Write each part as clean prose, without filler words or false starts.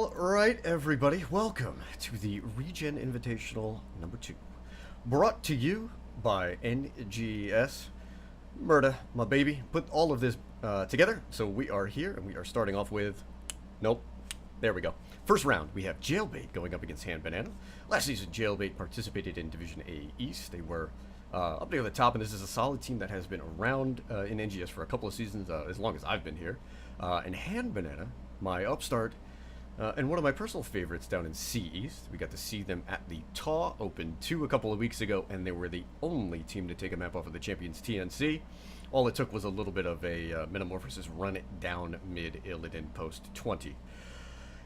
All right, everybody, welcome to the ReGen Invitational number 2, brought to you by NGS. Murda, my baby, put all of this together, so we are here, and we are starting off with, nope, there we go. First round, we have Jailbait going up against Hand Banana. Last season, Jailbait participated in Division A East. They were up near the top, and this is a solid team that has been around in NGS for a couple of seasons, as long as I've been here. And Hand Banana, my upstart, and one of my personal favorites down in C East. We got to see them at the TAW Open 2 a couple of weeks ago, and they were the only team to take a map off of the Champions TNC. All it took was a little bit of a metamorphosis, run it down mid Illidan post 20.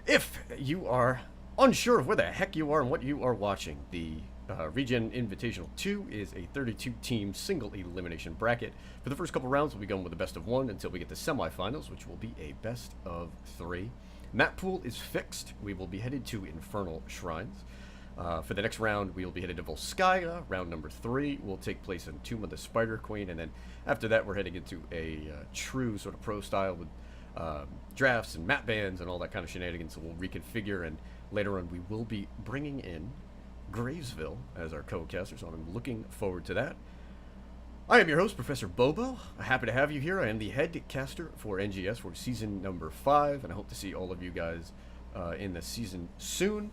If you are unsure of where the heck you are and what you are watching, the ReGen Invitational 2 is a 32-team single elimination bracket. For the first couple rounds, we'll be going with a best of 1 until we get to semifinals, which will be a best of 3. Map pool is fixed. We will be headed to Infernal Shrines. For the next round, we will be headed to Volskaya. Round number 3 will take place in Tomb of the Spider Queen, and then after that, we're heading into a true sort of pro style with drafts and map bans and all that kind of shenanigans. So we'll reconfigure, and later on, we will be bringing in Gravesville as our co-caster, so I'm looking forward to that. I am your host, Professor Bobo. Happy to have you here. I am the head caster for NGS for season number 5, and I hope to see all of you guys in the season soon.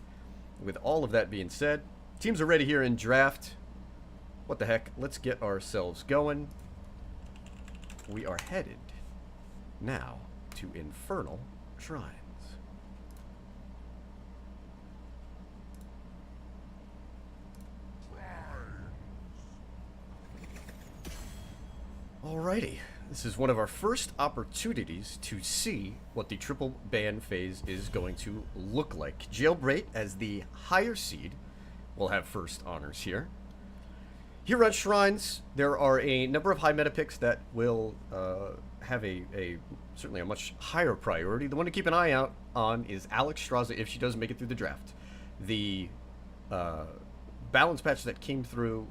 With all of that being said, teams are ready here in draft. What the heck? Let's get ourselves going. We are headed now to Infernal Shrines. Alrighty, this is one of our first opportunities to see what the triple ban phase is going to look like. Jailbait, as the higher seed, will have first honors here. Here at Shrines, there are a number of high meta picks that will have certainly a much higher priority. The one to keep an eye out on is Alexstrasza if she does make it through the draft. The balance patch that came through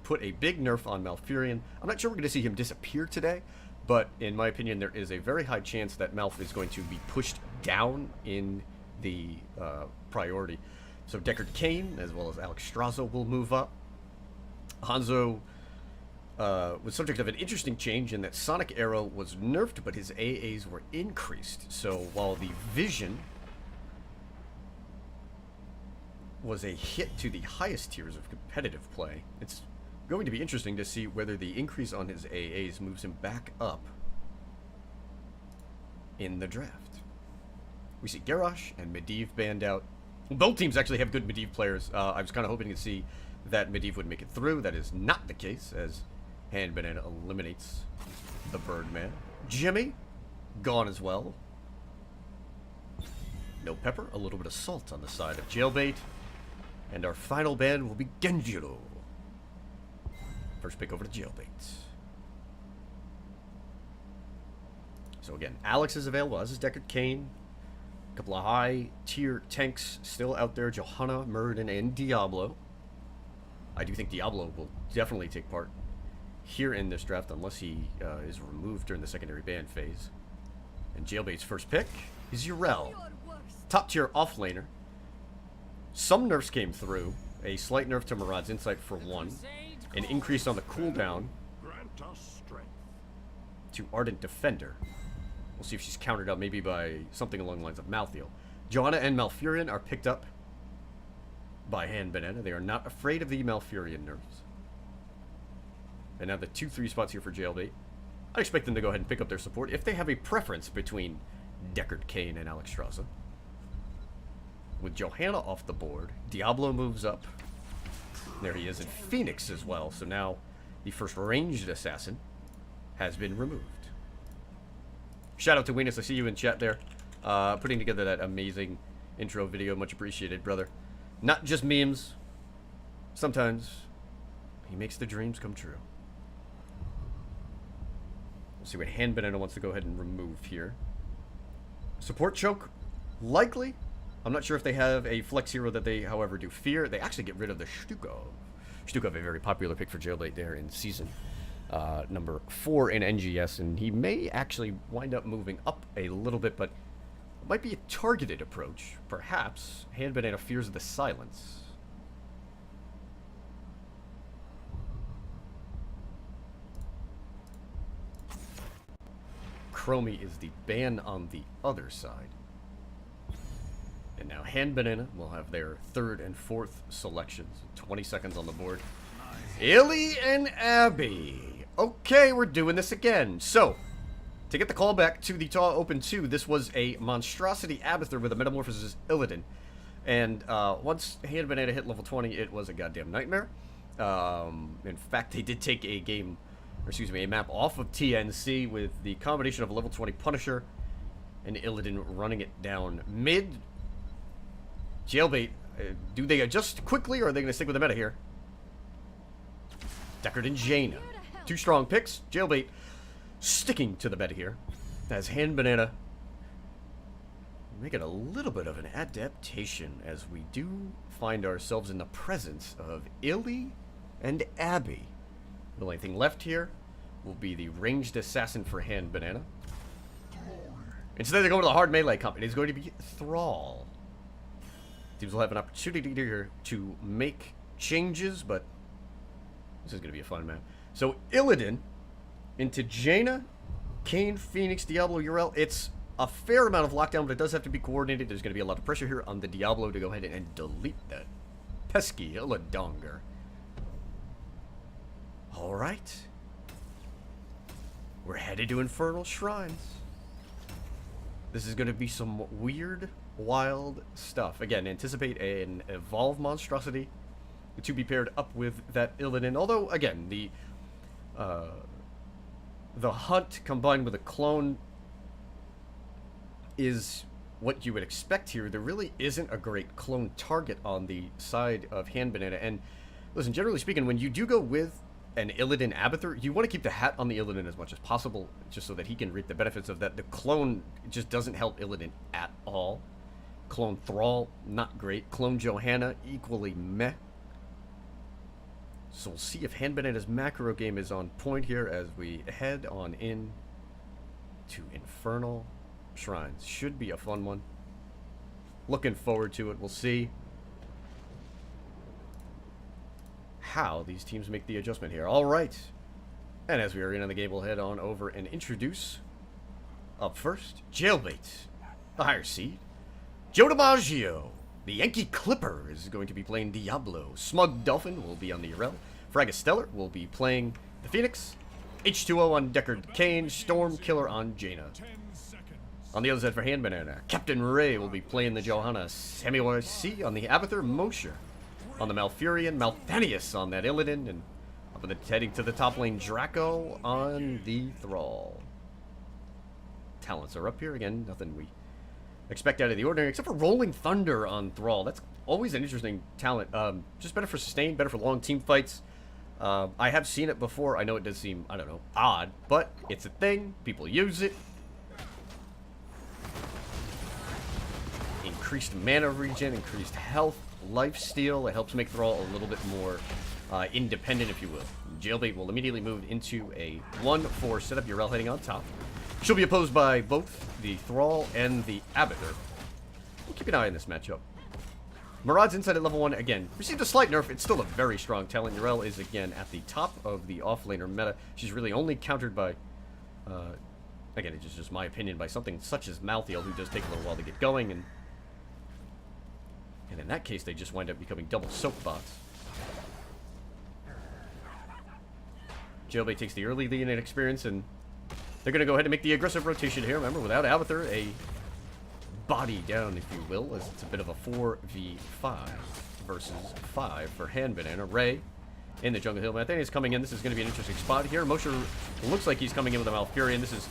put a big nerf on Malfurion. I'm not sure we're going to see him disappear today, but in my opinion, there is a very high chance that Malf is going to be pushed down in the priority. So Deckard Cain, as well as Alexstrasza, will move up. Hanzo was subject of an interesting change in that Sonic Arrow was nerfed, but his AAs were increased. So while the Vision was a hit to the highest tiers of competitive play, it's going to be interesting to see whether the increase on his AAs moves him back up in the draft. We see Garrosh and Medivh banned out. Both teams actually have good Medivh players. I was kind of hoping to see that Medivh would make it through. That is not the case, as Hand Banana eliminates the Birdman. Jimmy, gone as well. No pepper, a little bit of salt on the side of Jailbait. And our final ban will be Genjiro. First pick over to Jailbait. So again, Alex is available, as is Deckard Cain. A couple of high-tier tanks still out there, Johanna, Muradin, and Diablo. I do think Diablo will definitely take part here in this draft, unless he is removed during the secondary ban phase. And Jailbait's first pick is Urel. Top-tier offlaner. Some nerfs came through. A slight nerf to Murad's Insight for 1. An increase on the cooldown to Ardent Defender. We'll see if she's countered up maybe by something along the lines of Malthael. Johanna and Malfurion are picked up by Hand Banana. They are not afraid of the Malfurion nerfs. And now the 2-3 spots here for Jailbait. I expect them to go ahead and pick up their support if they have a preference between Deckard Cain and Alexstrasza. With Johanna off the board, Diablo moves up. There he is in Phoenix as well. So now the first ranged assassin has been removed. Shout out to Weenus. I see you in chat there. Putting together that amazing intro video. Much appreciated, brother. Not just memes. Sometimes he makes the dreams come true. We'll see what Hand Banana wants to go ahead and remove here. Support choke? Likely. I'm not sure if they have a flex hero that they, however, do fear. They actually get rid of the Stukov. Stukov, a very popular pick for Jailbait there in season number 4 in NGS, and he may actually wind up moving up a little bit, but Might be a targeted approach. Perhaps Hand Banana fears the silence. Chromie is the ban on the other side. And now Hand Banana will have their third and fourth selections. 20 seconds on the board. Illy and Abby. Okay, we're doing this again. So, to get the call back to the TAW Open 2, this was a Monstrosity Abathur with a Metamorphosis Illidan. And once Hand Banana hit level 20, it was a goddamn nightmare. In fact, they did take a game, or excuse me, a map off of TNC with the combination of a level 20 Punisher and Illidan running it down mid. Jailbait, do they adjust quickly, or are they going to stick with the meta here? Deckard and Jaina. Two strong picks. Jailbait sticking to the meta here. As Hand Banana making a little bit of an adaptation as we do find ourselves in the presence of Illy and Abby. The only thing left here will be the ranged assassin for Hand Banana. Instead, they're going to the hard melee comp. It is going to be Thrall. Teams will have an opportunity here to make changes, but this is going to be a fun map. So, Illidan into Jaina, Kayn, Phoenix, Diablo, Yrel. It's a fair amount of lockdown, but it does have to be coordinated. There's going to be a lot of pressure here on the Diablo to go ahead and delete that pesky Illidonger. Alright. We're headed to Infernal Shrines. This is going to be some weird, wild stuff. Again, anticipate an Evolve Monstrosity to be paired up with that Illidan. Although, again, the hunt combined with a clone is what you would expect here. There really isn't a great clone target on the side of Hand Banana. And listen, generally speaking, when you do go with an Illidan Abathur, you want to keep the hat on the Illidan as much as possible, just so that he can reap the benefits of that. The clone just doesn't help Illidan at all. Clone Thrall, not great. Clone Johanna, equally meh. So we'll see if Hand Banana's macro game is on point here as we head on in to Infernal Shrines. Should be a fun one. Looking forward to it. We'll see how these teams make the adjustment here. All right. And as we are in on the game, we'll head on over and introduce, up first, Jailbait, the higher seed. Joe DiMaggio, the Yankee Clipper, is going to be playing Diablo. Smug Dolphin will be on the Yrel. Fragastellar will be playing the Phoenix. H2O on Deckard Kayn. Storm Killer on Jaina. On the other side for Hand Banana, Captain Ray will be playing the Johanna. Samuel C on the Abathur. Mosher on the Malfurion. Malthanius on that Illidan. And up in the heading to the top lane, Draco on the Thrall. Talents are up here. Again, nothing we expect out of the ordinary, except for Rolling Thunder on Thrall. That's always an interesting talent. Just better for sustain, better for long team fights. I have seen it before. I know it does seem, I don't know, odd, but it's a thing. People use it. Increased mana regen, increased health, lifesteal. It helps make Thrall a little bit more independent, if you will. Jailbait will immediately move into a 1-4 setup. Yrel heading on top. She'll be opposed by both the Thrall and the Abathur. We'll keep an eye on this matchup. Murad's inside at level 1, again, received a slight nerf. It's still a very strong talent. Yrel is, again, at the top of the offlaner meta. She's really only countered by, again, it's just my opinion, by something such as Malthael, who does take a little while to get going. And in that case, they just wind up becoming double soap bots. Jailbait takes the early lead in experience, and they're going to go ahead and make the aggressive rotation here. Remember, without Abathur, a body down, if you will, as it's a bit of a 4v5 versus 5 for Hand Banana. Ray in the jungle hill. Malthanius coming in. This is going to be an interesting spot here. Mosher looks like he's coming in with a Malfurion. This is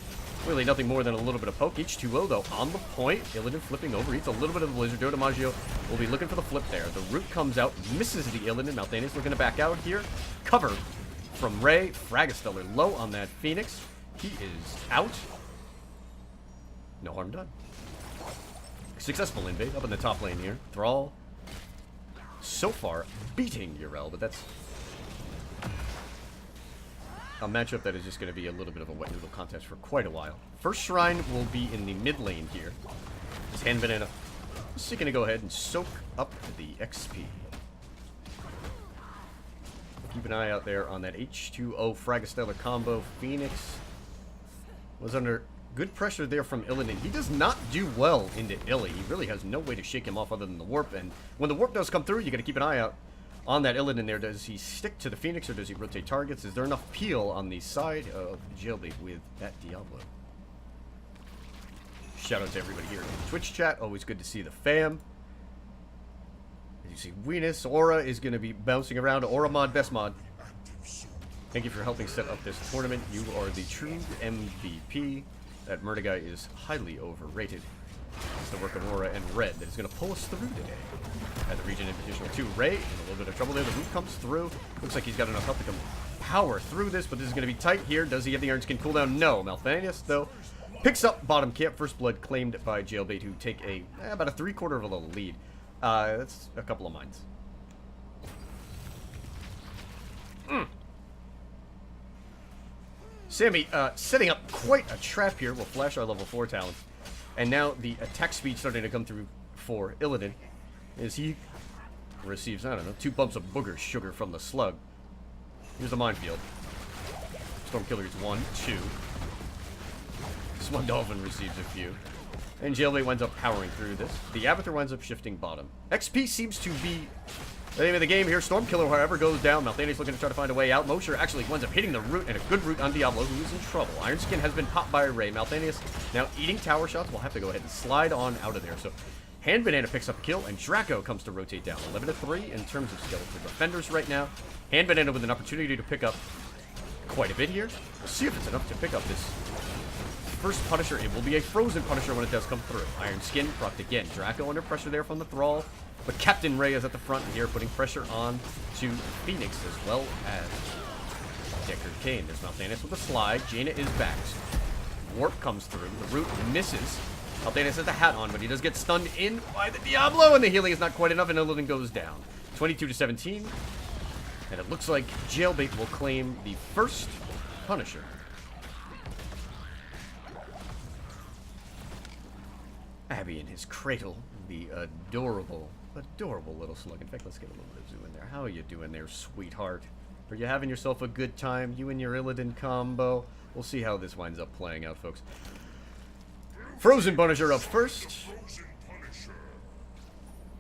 really nothing more than a little bit of poke. H2O, though, on the point. Illidan flipping over. Eats a little bit of the Blizzard. Joe DiMaggio will be looking for the flip there. The root comes out, misses the Illidan. Malthanius looking to back out here. Cover from Ray. Fragastellar low on that Phoenix. He is out. No harm done. Successful invade up in the top lane here. Thrall so far beating Yrel, but that's a matchup that is just going to be a little bit of a wet noodle contest for quite a while. First shrine will be in the mid lane here. It's Hand Banana seeking to go ahead and soak up the XP. Keep an eye out there on that H2O Fragastellar combo. Phoenix was under good pressure there from Illidan. He does not do well into Illy. He really has no way to shake him off other than the warp. And when the warp does come through, you got to keep an eye out on that Illidan there. Does he stick to the Phoenix or does he rotate targets? Is there enough peel on the side of Jailbait with that Diablo? Shout out to everybody here in the Twitch chat. Always good to see the fam. As you see, Venus, Aura is going to be bouncing around. Aura mod, best mod. Thank you for helping set up this tournament. You are the true MVP. That murder guy is highly overrated. It's the work of Aura and Red that is going to pull us through today. At the ReGen Invitational 2, Ray in a little bit of trouble there. The root comes through. Looks like he's got enough help to come power through this, but this is going to be tight here. Does he have the Iron Skin cooldown? No. Malthanius, though, picks up bottom camp. First blood claimed by Jailbait, who take about a 3/4 of a little lead. That's a couple of mines. Sammy setting up quite a trap here. We'll flash our level 4 talents. And now the attack speed starting to come through for Illidan. As he receives, I don't know, 2 bumps of booger sugar from the slug. Here's the minefield. Stormkiller gets 1, 2. Smug Dolphin receives a few. And Jailbait winds up powering through this. The Abathur winds up shifting bottom. XP seems to be the name of the game here. Stormkiller, however, goes down. Malthanius looking to try to find a way out. Mosher actually winds up hitting the root, and a good root on Diablo, who is in trouble. Iron Skin has been popped by a Ray. Malthanius now eating tower shots. We'll have to go ahead and slide on out of there. So Hand Banana picks up a kill, and Draco comes to rotate down. 11-3 in terms of skeletal defenders right now. Hand Banana with an opportunity to pick up quite a bit here. We'll see if it's enough to pick up this first Punisher. It will be a frozen Punisher when it does come through. Iron Skin propped again. Draco under pressure there from the Thrall. But Captain Ray is at the front here, putting pressure on to Phoenix as well as Deckard Cain. There's Malthanius with a slide. Jaina is back. Warp comes through. The root misses. Malthanius has a hat on, but he does get stunned in by the Diablo, and the healing is not quite enough, and Illidan goes down. 22-17. And it looks like Jailbait will claim the first Punisher. Abby in his cradle, the adorable little slug. In fact, let's get a little bit of zoom in there. How are you doing there, sweetheart? Are you having yourself a good time? You and your Illidan combo? We'll see how this winds up playing out, folks. Frozen Punisher up first.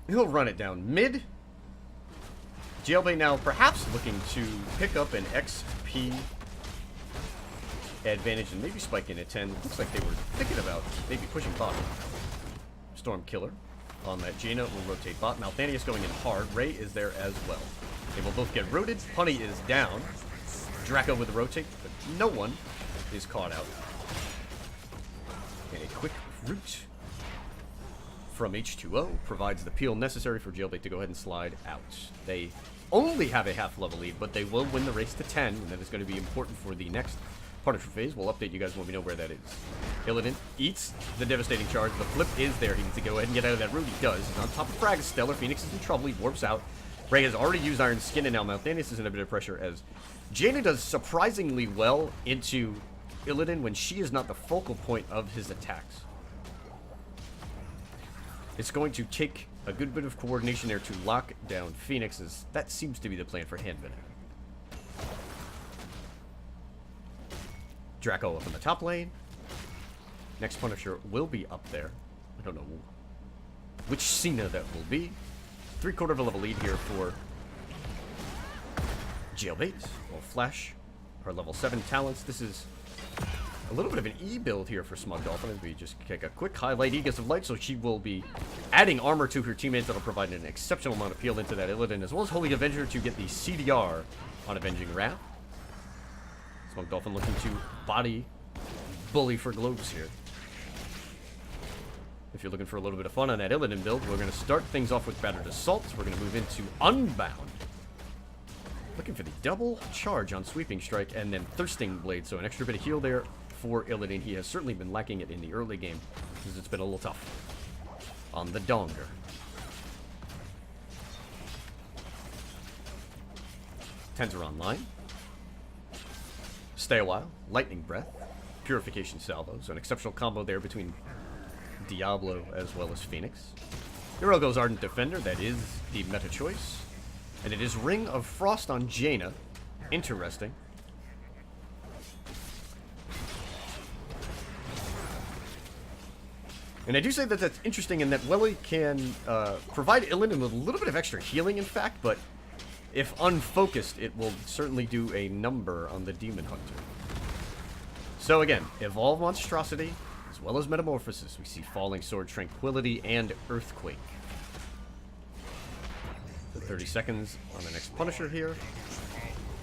He'll run it down mid. Jailbait now perhaps looking to pick up an XP advantage and maybe spiking at 10. Looks like they were thinking about maybe pushing bottom. Stormkiller on that. Jaina will rotate bot. Malthanius going in hard. Ray is there as well. They will both get rooted. Punny is down. Draco with the rotate, but no one is caught out. And a quick root from H2O provides the peel necessary for Jailbait to go ahead and slide out. They only have a half-level lead, but they will win the race to 10, and that is going to be important for the next Punisher phase. We'll update you guys when we know where that is. Illidan eats the devastating charge. The flip is there. He needs to go ahead and get out of that root. He does. He's on top of Fragastellar. Phoenix is in trouble. He warps out. Ray has already used Iron Skin, and now Malthanius is in a bit of pressure as Jaina does surprisingly well into Illidan when she is not the focal point of his attacks. It's going to take a good bit of coordination there to lock down Phoenix, as that seems to be the plan for Hand Banana. Draco up in the top lane. Next Punisher will be up there. I don't know which Cena that will be. 3/4 of a level lead here for Jailbait. We'll flash our level 7 talents. This is a little bit of an E build here for Smug Dolphin as we just take a quick highlight. Aegis of Light, so she will be adding armor to her teammates that'll provide an exceptional amount of peel into that Illidan, as well as Holy Avenger to get the CDR on Avenging Wrath. Smug Dolphin looking to body bully for globes here. If you're looking for a little bit of fun on that Illidan build, we're going to start things off with Battered Assault. We're going to move into Unbound. Looking for the double charge on Sweeping Strike and then Thirsting Blade, so an extra bit of heal there for Illidan. He has certainly been lacking it in the early game because it's been a little tough on the Donger. Tens are online. Stay a while. Lightning Breath. Purification Salvo. So an exceptional combo there between Diablo as well as Phoenix. Hero goes Ardent Defender, that is the meta choice. And it is Ring of Frost on Jaina. Interesting. And I do say that that's interesting in that Welly can provide Illidan with a little bit of extra healing, in fact, but if unfocused, it will certainly do a number on the Demon Hunter. So again, Evolve Monstrosity, as well as Metamorphosis. We see Falling Sword, Tranquility, and Earthquake. For 30 seconds on the next Punisher here.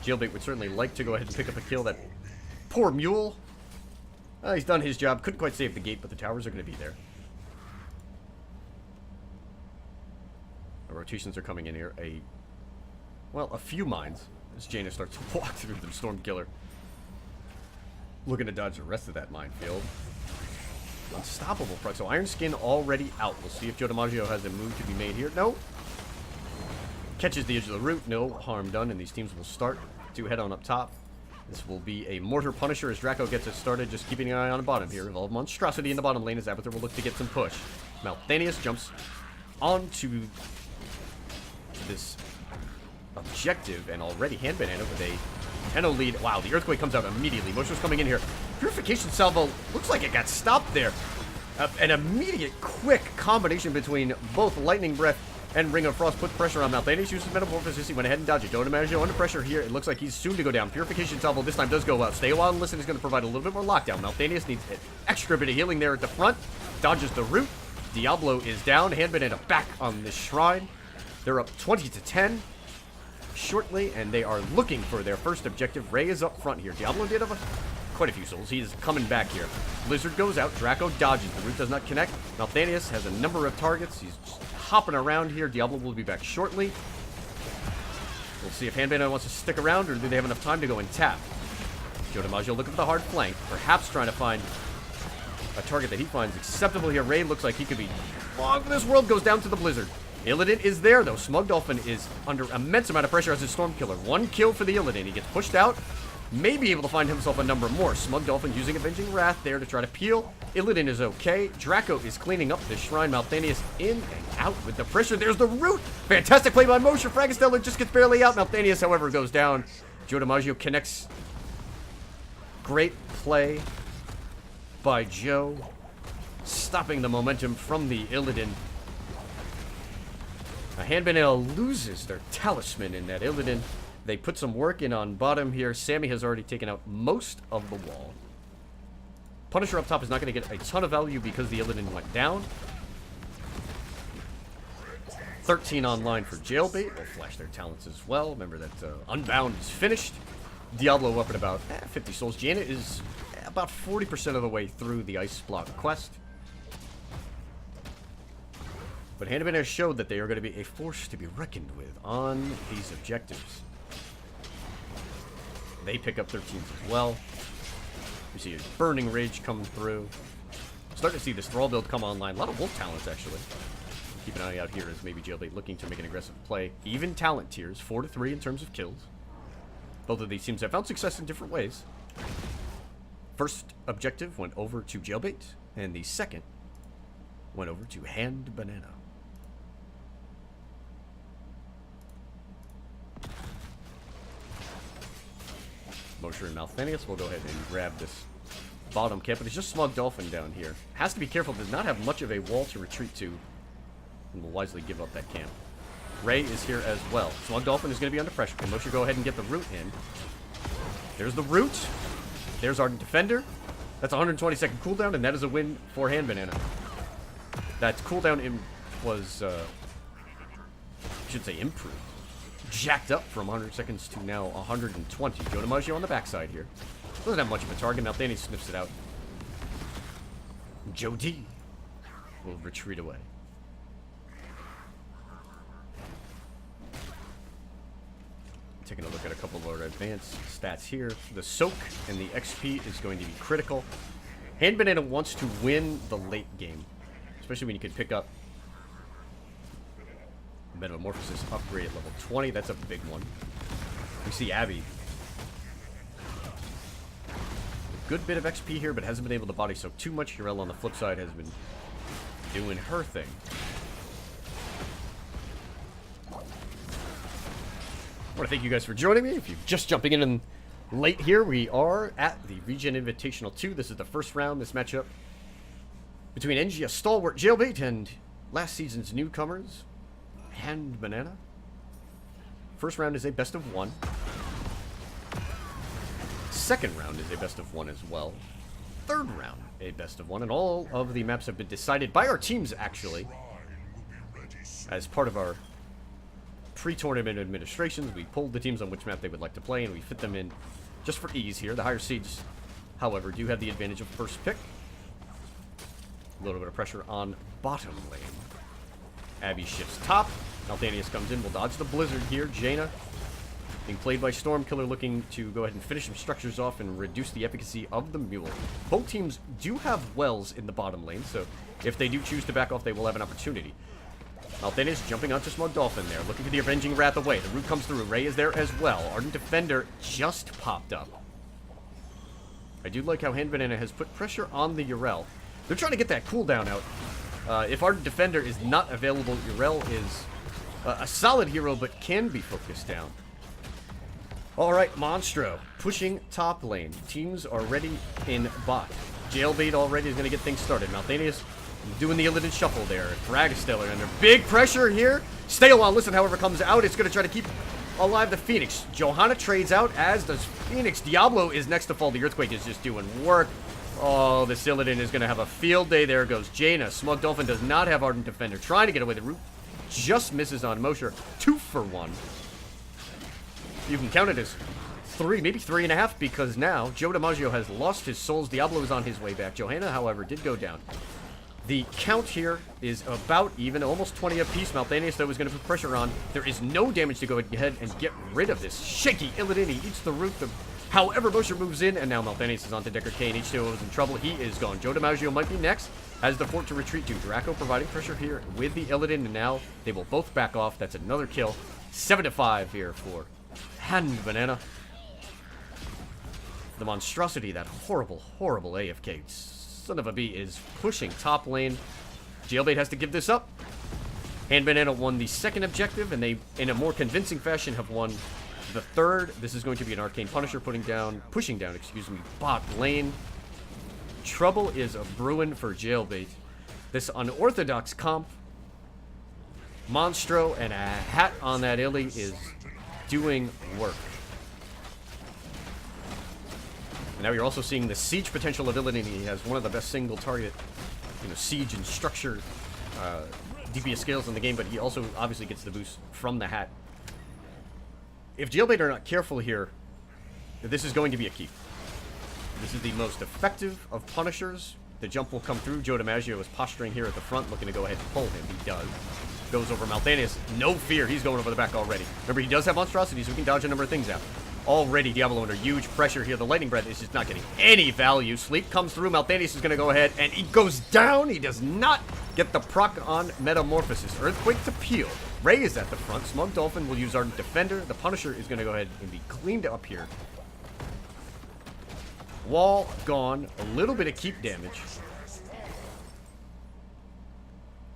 Jailbait would certainly like to go ahead and pick up a kill. That poor mule. He's done his job. Couldn't quite save the gate, but the towers are going to be there. The rotations are coming in here. A few mines as Jaina starts to walk through the Stormkiller. Looking to dodge the rest of that minefield. Unstoppable Prug. So Iron Skin already out. We'll see if Joe DiMaggio has a move to be made here. No. Catches the edge of the root. No harm done, and these teams will start to head on up top. This will be a Mortar Punisher as Draco gets it started. Just keeping an eye on the bottom here. Evolve Monstrosity in the bottom lane as Abathur will look to get some push. Malthanius jumps onto this objective, and already Hand Banana with a 10-0 lead. Wow, the Earthquake comes out immediately. Motion's coming in here. Purification Salvo looks like it got stopped there. An immediate, quick combination between both Lightning Breath and Ring of Frost put pressure on Malthanius. Uses Metamorphosis. He went ahead and dodged it. Joe DiMaggio under pressure here. It looks like he's soon to go down. Purification Salvo this time does go out. Stay a while and listen is going to provide a little bit more lockdown. Malthanius needs an extra bit of healing there at the front. Dodges the root. Diablo is down. Hand Banana back on this shrine. They're up 20-10 shortly, and they are looking for their first objective. Ray is up front here. Diablo did have quite a few souls. He is coming back here. Blizzard goes out. Draco dodges. The root does not connect. Malthanius has a number of targets. He's just hopping around here. Diablo will be back shortly. We'll see if Hand Banana wants to stick around, or do they have enough time to go and tap. Joe DiMaggio looking for the hard flank, perhaps trying to find a target that he finds acceptable here. Ray looks like he could be long. This world goes down to the Blizzard. Illidan is there, though. Smug Dolphin is under immense amount of pressure as his Stormkiller. One kill for the Illidan. He gets pushed out. May be able to find himself a number more. Smug Dolphin using Avenging Wrath there to try to peel. Illidan is okay. Draco is cleaning up this shrine. Malthanius in and out with the pressure. There's the root. Fantastic play by Moshe. Fragastella just gets barely out. Malthanius, however, goes down. Joe DiMaggio connects. Great play by Joe. Stopping the momentum from the Illidan. Hand Banana loses their talisman in that Illidan. They put some work in on bottom here. Sammy has already taken out most of the wall. Punisher up top is not going to get a ton of value because the Illidan went down. 13 online for Jailbait. They'll flash their talents as well. Remember that Unbound is finished. Diablo up at about 50 souls. Jaina is about 40% of the way through the Ice Block quest. But Hand Banana showed that they are going to be a force to be reckoned with on these objectives. They pick up 13s as well. We see a Burning Rage come through. Starting to see this Thrall build come online. A lot of Wolf talents, actually. Keep an eye out here as maybe Jailbait looking to make an aggressive play. Even talent tiers, 4-3 in terms of kills. Both of these teams have found success in different ways. First objective went over to Jailbait, and the second went over to Hand Banana. Mosher and Malthanius will go ahead and grab this bottom camp, but it's just Smug Dolphin down here. Has to be careful, does not have much of a wall to retreat to, and will wisely give up that camp. Ray is here as well. Smug Dolphin is going to be under pressure. Can Mosher go ahead and get the root in? There's the root. There's Ardent Defender. That's a 120-second cooldown, and that is a win for Hand Banana. That cooldown was, I should say improved. Jacked up from 100 seconds to now 120. Joe DiMaggio on the backside here. Doesn't have much of a target. Malthanius sniffs it out. Joe D will retreat away. Taking a look at a couple of our advanced stats here. The Soak and the XP is going to be critical. Hand Banana wants to win the late game, especially when you can pick up Metamorphosis upgrade at level 20. That's a big one. We see Abby. A good bit of XP here, but hasn't been able to body soak too much. Hurel on the flip side has been doing her thing. I want to thank you guys for joining me. If you're just jumping in late here, we are at the ReGen Invitational 2. This is the first round, this matchup between NGS stalwart Jailbait and last season's newcomers, Hand Banana. First round is a best of 1. Second round is a best of 1 as well. Third round, a best of 1. And all of the maps have been decided by our teams, actually. As part of our pre-tournament administrations, we pulled the teams on which map they would like to play, and we fit them in just for ease here. The higher seeds, however, do have the advantage of first pick. A little bit of pressure on bottom lane. Abby shifts top. Althanius comes in. We'll dodge the blizzard here. Jaina being played by Stormkiller, looking to go ahead and finish some structures off and reduce the efficacy of the mule. Both teams do have wells in the bottom lane, so if they do choose to back off, they will have an opportunity. Althanius jumping onto Smug Dolphin there, looking for the Avenging Wrath away. The root comes through. Ray is there as well. Ardent Defender just popped up. I do like how Hand Banana has put pressure on the Yrel. They're trying to get that cooldown out. If Ardent Defender is not available, Yrel is a solid hero, but can be focused down. Alright, Monstro pushing top lane. Teams are ready in bot. Jailbait already is going to get things started. Althanius doing the Illidan shuffle there. Dragastellar under big pressure here. Stay on. Listen, however, comes out. It's going to try to keep alive the Phoenix. Johanna trades out, as does Phoenix. Diablo is next to fall. The Earthquake is just doing work. Oh, the Illidan is going to have a field day. There goes Jaina. Smug Dolphin does not have Ardent Defender. Trying to get away. The root just misses on Mosher. 2 for 1. You can count it as 3, maybe 3.5, because now Joe DiMaggio has lost his souls. Diablo is on his way back. Johanna, however, did go down. The count here is about even, almost 20 apiece. Malthanius, though, is going to put pressure on. There is no damage to go ahead and get rid of this shaky Illidan. He eats the root. However, Mosher moves in, and now Malthanius is onto Decker K, and H2O is in trouble. He is gone. Joe DiMaggio might be next. Has the fort to retreat to. Draco providing pressure here with the Illidan, and now they will both back off. That's another kill. 7-5 here for Hand Banana. The monstrosity, that horrible, horrible AFK son of a bee, is pushing top lane. Jailbait has to give this up. Hand Banana won the second objective, and they, in a more convincing fashion, have won the third. This is going to be an Arcane Punisher pushing down, bot lane. Trouble is a brewing for Jailbait. This unorthodox comp, Monstro and a hat on that Illy, is doing work. And now you're also seeing the siege potential of Illidan. He has one of the best single target, siege and structure DPS skills in the game, but he also obviously gets the boost from the hat. If Jailbait are not careful here, this is going to be a keep. This is the most effective of Punishers. The jump will come through. Joe DiMaggio is posturing here at the front, looking to go ahead and pull him. He does. Goes over Malthanius. No fear. He's going over the back already. Remember, he does have monstrosity, so he can dodge a number of things out. Already Diablo under huge pressure here. The Lightning Breath is just not getting any value. Sleep comes through. Malthanius is going to go ahead, and he goes down. He does not get the proc on Metamorphosis. Earthquake to peel. Ray is at the front. Smug Dolphin will use Ardent Defender. The Punisher is going to go ahead and be cleaned up here. Wall gone. A little bit of keep damage.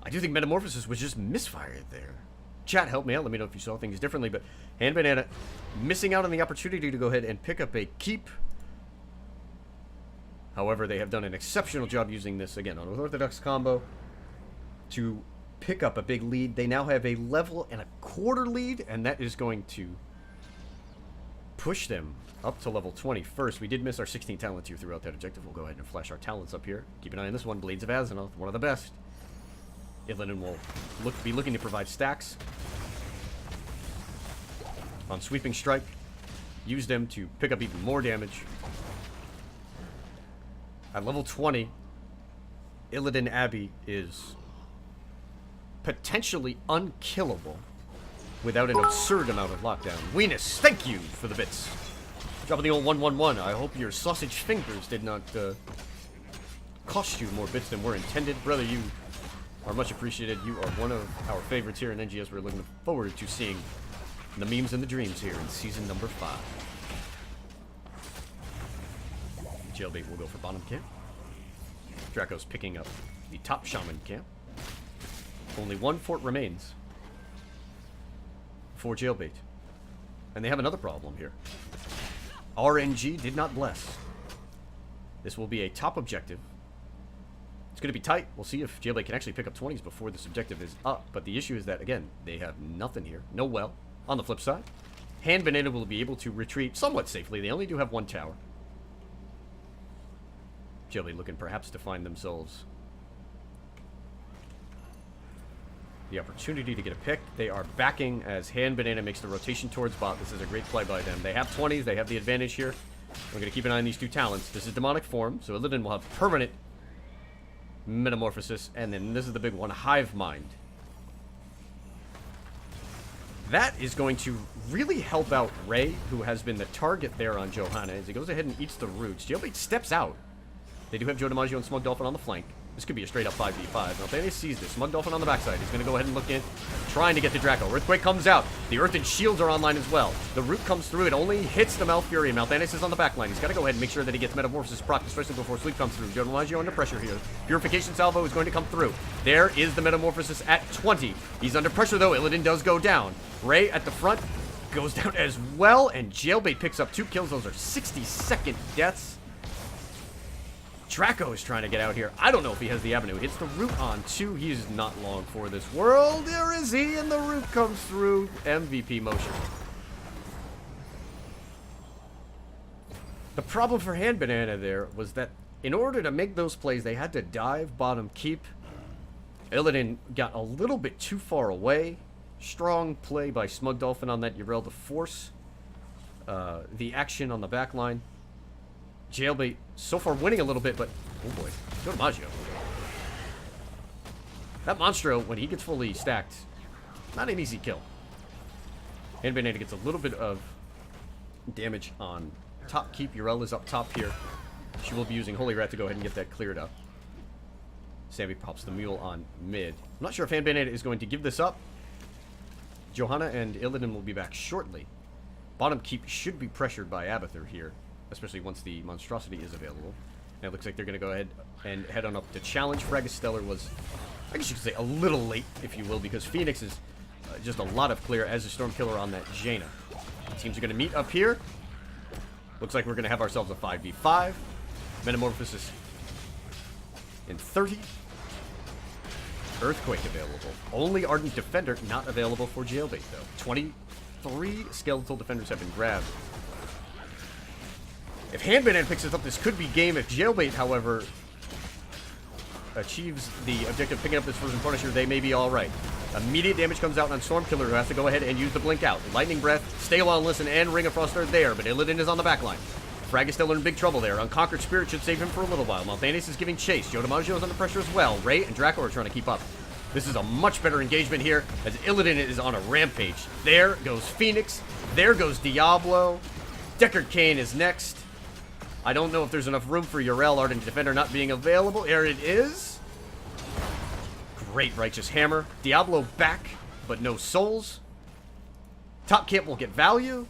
I do think Metamorphosis was just misfired there. Chat, help me out. Let me know if you saw things differently. But Hand Banana missing out on the opportunity to go ahead and pick up a keep. However, they have done an exceptional job using this, again, on an Orthodox combo to pick up a big lead. They now have a level and a quarter lead, and that is going to push them up to level 20 first. We did miss our 16 talents here throughout that objective. We'll go ahead and flash our talents up here. Keep an eye on this one. Blades of Azeroth, one of the best. Illidan will be looking to provide stacks on Sweeping Strike. Use them to pick up even more damage. At level 20, Illidan Abbey is potentially unkillable without an absurd amount of lockdown. Weenus, thank you for the bits. Dropping the old 111. I hope your sausage fingers did not cost you more bits than were intended. Brother, you are much appreciated. You are one of our favorites here in NGS. We're looking forward to seeing the memes and the dreams here in season number 5. Jailbait will go for bottom camp. Draco's picking up the top shaman camp. Only one fort remains for Jailbait. And they have another problem here. RNG did not bless. This will be a top objective. It's going to be tight. We'll see if Jailbait can actually pick up 20s before this objective is up. But the issue is that, again, they have nothing here. No well. On the flip side, Hand Banana will be able to retreat somewhat safely. They only do have one tower. Jailbait looking perhaps to find themselves the opportunity to get a pick. They are backing as Hand Banana makes the rotation towards bot. This is a great play by them. They have 20s. They have the advantage here. We're going to keep an eye on these two talents. This is Demonic Form, so Illidan will have permanent Metamorphosis. And then this is the big one, Hive Mind. That is going to really help out Ray, who has been the target there on Johanna, as he goes ahead and eats the roots. Jailbait steps out. They do have Joe DiMaggio and Smug Dolphin on the flank. This could be a straight-up 5v5. Now, Thanos sees this. Smug Dolphin on the backside. He's going to go ahead and look in, trying to get to Draco. Earthquake comes out. The Earth and Shields are online as well. The root comes through. It only hits the Malfurion. Malthanis is on the backline. He's got to go ahead and make sure that he gets Metamorphosis proc, especially before Sleep comes through. Joe DiMaggio under pressure here. Purification Salvo is going to come through. There is the Metamorphosis at 20. He's under pressure, though. Illidan does go down. Ray at the front goes down as well, and Jailbait picks up 2 kills. Those are 60-second deaths. Draco is trying to get out here. I don't know if he has the avenue. Hits the root on 2. He's not long for this world. There is he, and the root comes through. MVP motion. The problem for Hand Banana there was that in order to make those plays, they had to dive bottom keep. Illidan got a little bit too far away. Strong play by Smug Dolphin on that Yrel to force the action on the back line. Jailbait so far winning a little bit, but oh boy, Joe DiMaggio. That Monstro, when he gets fully stacked, not an easy kill. Hand Banana gets a little bit of damage on top keep. Yrel is up top here. She will be using Holy Rat to go ahead and get that cleared up. Sammy pops the mule on mid. I'm not sure if Hand Banana is going to give this up. Johanna and Illidan will be back shortly. Bottom keep should be pressured by Abathur here, especially once the monstrosity is available. And it looks like they're going to go ahead and head on up to challenge. Fragastellar was, I guess you could say, a little late, if you will, because Phoenix is just a lot of clear as a Stormkiller on that Jaina. Teams are going to meet up here. Looks like we're going to have ourselves a 5v5. Metamorphosis in 30. Earthquake available. Only Ardent Defender not available for Jailbait, though. 23 Skeletal Defenders have been grabbed. If Hand Banana picks this up, this could be game. If Jailbait, however, achieves the objective picking up this Frozen Punisher, they may be alright. Immediate damage comes out on Stormkiller, who has to go ahead and use the Blink Out. Lightning Breath, Stay While and Listen, and Ring of Frost are there, but Illidan is on the backline. Frag is still in big trouble there. Unconquered Spirit should save him for a little while. Malthanis is giving chase. Joe DiMaggio is under pressure as well. Ray and Draco are trying to keep up. This is a much better engagement here, as Illidan is on a rampage. There goes Phoenix. There goes Diablo. Deckard Cain is next. I don't know if there's enough room for Yrel, Ardent Defender not being available. There it is. Great Righteous Hammer. Diablo back, but no souls. Top camp will get value.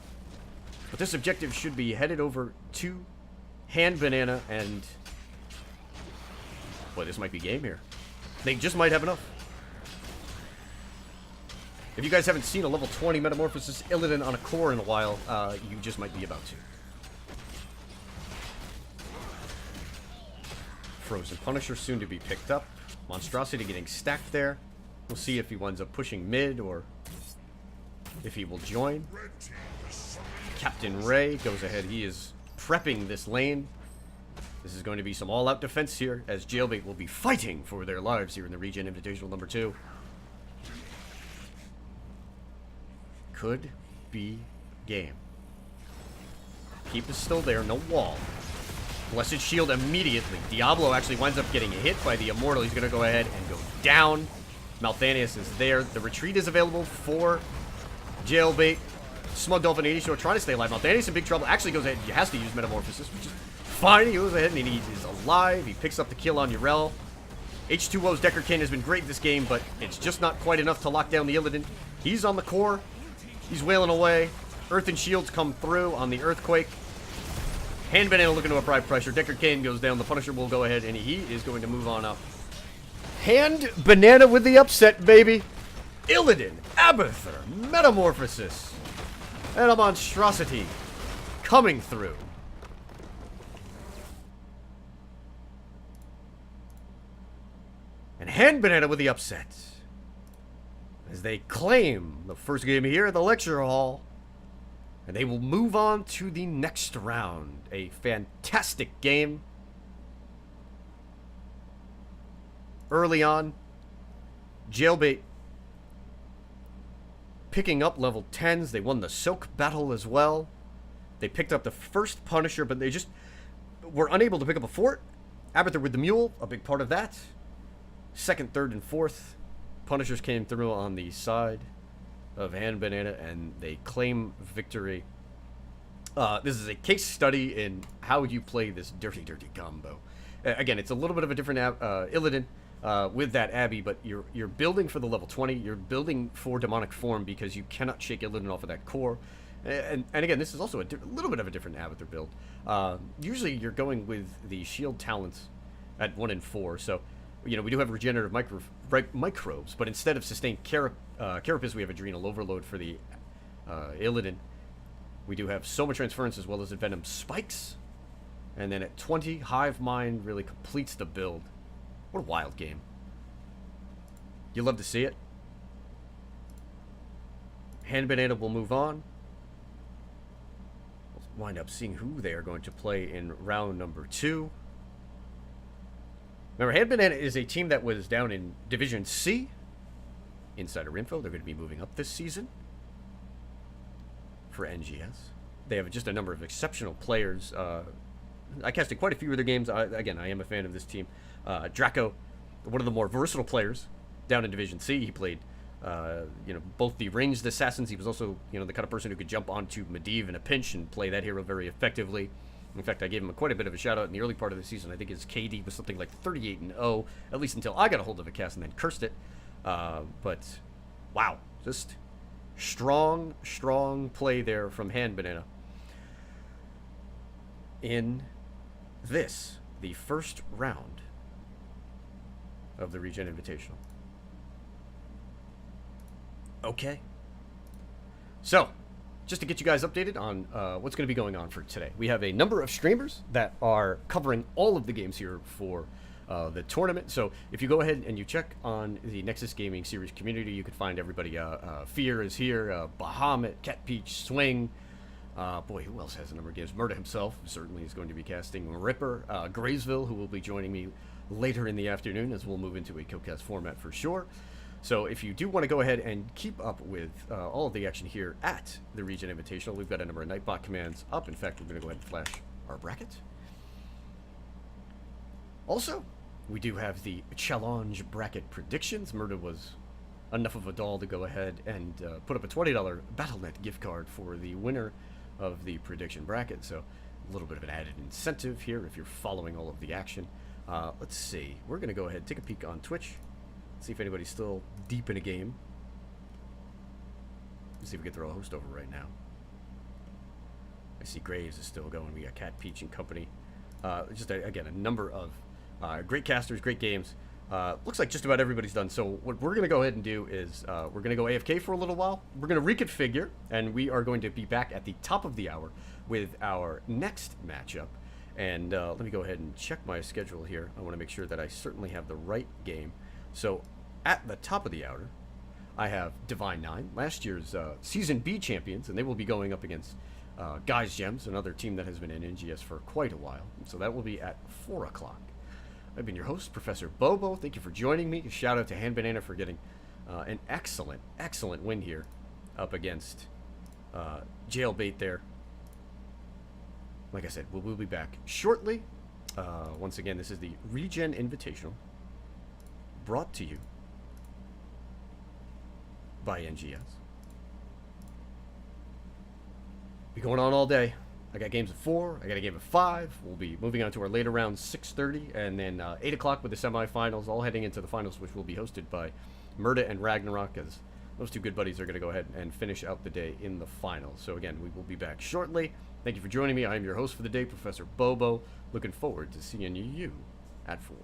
But this objective should be headed over to Hand Banana, and boy, this might be game here. They just might have enough. If you guys haven't seen a level 20 Metamorphosis Illidan on a core in a while, you just might be about to. Frozen Punisher soon to be picked up. Monstrosity getting stacked there. We'll see if he winds up pushing mid or if he will join. Captain Ray goes ahead. He is prepping this lane. This is going to be some all-out defense here, as Jailbait will be fighting for their lives here in the ReGen Invitational number 2. Could be game. Keep is still there, no wall. Blessed Shield immediately. Diablo actually winds up getting hit by the Immortal. He's going to go ahead and go down. Malthanis is there. The retreat is available for Jailbait. Smug Dolphin 80 Shore trying to stay alive. Malthanis in big trouble. Actually goes ahead. He has to use Metamorphosis, which is fine. He goes ahead and he is alive. He picks up the kill on Yrel. H2O's Deckard Cain has been great this game, but it's just not quite enough to lock down the Illidan. He's on the core. He's wailing away. Earth and Shields come through on the Earthquake. Hand Banana looking to apply pressure. Deckard Cain goes down. The Punisher will go ahead, and he is going to move on up. Hand Banana with the upset, baby. Illidan, Abathur, Metamorphosis, and a monstrosity coming through. And Hand Banana with the upset as they claim the first game here at the lecture hall. And they will move on to the next round. A fantastic game. Early on, Jailbait picking up level 10s. They won the Soak battle as well. They picked up the first Punisher, but they just were unable to pick up a fort. Abathur with the Mule, a big part of that. Second, third, and fourth Punishers came through on the side of Hand Banana, and they claim victory. This is a case study in how you play this dirty, dirty combo. Again, it's a little bit of a different Illidan with that Abby, but you're building for the level 20. You're building for Demonic Form because you cannot shake Illidan off of that core. And again, this is also a little bit of a different Abathur build. Usually you're going with the shield talents at 1 and 4, so you know we do have regenerative microbes, but instead of sustained carapace, we have adrenal overload for the Illidan. We do have Soma Transference as well as Venom Spikes, and then at 20, Hive Mind really completes the build. What a wild game! You love to see it. Hand Banana will move on. We'll wind up seeing who they are going to play in round number 2. Remember, Hand Banana is a team that was down in Division C. Insider info, they're going to be moving up this season for NGS. They have just a number of exceptional players. I casted quite a few of their games. Again, I am a fan of this team. Draco, one of the more versatile players down in Division C. He played, both the ranged assassins. He was also, the kind of person who could jump onto Medivh in a pinch and play that hero very effectively. In fact, I gave him quite a bit of a shout out in the early part of the season. I think his KD was something like 38-0, at least until I got a hold of a cast and then cursed it. But wow, just strong play there from Hand Banana in this, the first round of the ReGen Invitational. Okay. So, just to get you guys updated on what's going to be going on for today. We have a number of streamers that are covering all of the games here for the tournament. So if you go ahead and you check on the Nexus Gaming Series community, you can find everybody. Fear is here, Bahamut, Cat Peach, Swing. Boy, who else has a number of games? Murda himself certainly is going to be casting. Ripper, Graysville, who will be joining me later in the afternoon as we'll move into a co-cast format for sure. So if you do want to go ahead and keep up with all of the action here at the ReGen Invitational, we've got a number of Nightbot commands up. In fact, we're going to go ahead and flash our bracket. Also, we do have the challenge bracket predictions. Murda was enough of a doll to go ahead and put up a $20 Battle.net gift card for the winner of the prediction bracket. So a little bit of an added incentive here if you're following all of the action. Let's see. We're going to go ahead and take a peek on Twitch. See if anybody's still deep in a game. Let's see if we can throw a host over right now. I see Graves is still going. We got Cat Peach and company. Again, a number of great casters, great games. Looks like just about everybody's done. So what we're going to go ahead and do is we're going to go AFK for a little while. We're going to reconfigure, and we are going to be back at the top of the hour with our next matchup. And let me go ahead and check my schedule here. I want to make sure that I certainly have the right game. So, at the top of the hour, I have Divine 9, last year's Season B champions, and they will be going up against Guy's Gems, another team that has been in NGS for quite a while. So that will be at 4 o'clock. I've been your host, Professor Bobo. Thank you for joining me. A shout out to Hand Banana for getting an excellent win here up against Jailbait there. Like I said, we'll be back shortly. Once again, this is the ReGen Invitational, brought to you by NGS. Be going on all day. I got games at 4. I got a game at 5. We'll be moving on to our later rounds, 6:30, and then 8 o'clock with the semifinals, all heading into the finals, which will be hosted by Murda and Ragnarok, as those two good buddies are going to go ahead and finish out the day in the finals. So again, we will be back shortly. Thank you for joining me. I am your host for the day, Professor Bobo. Looking forward to seeing you at 4.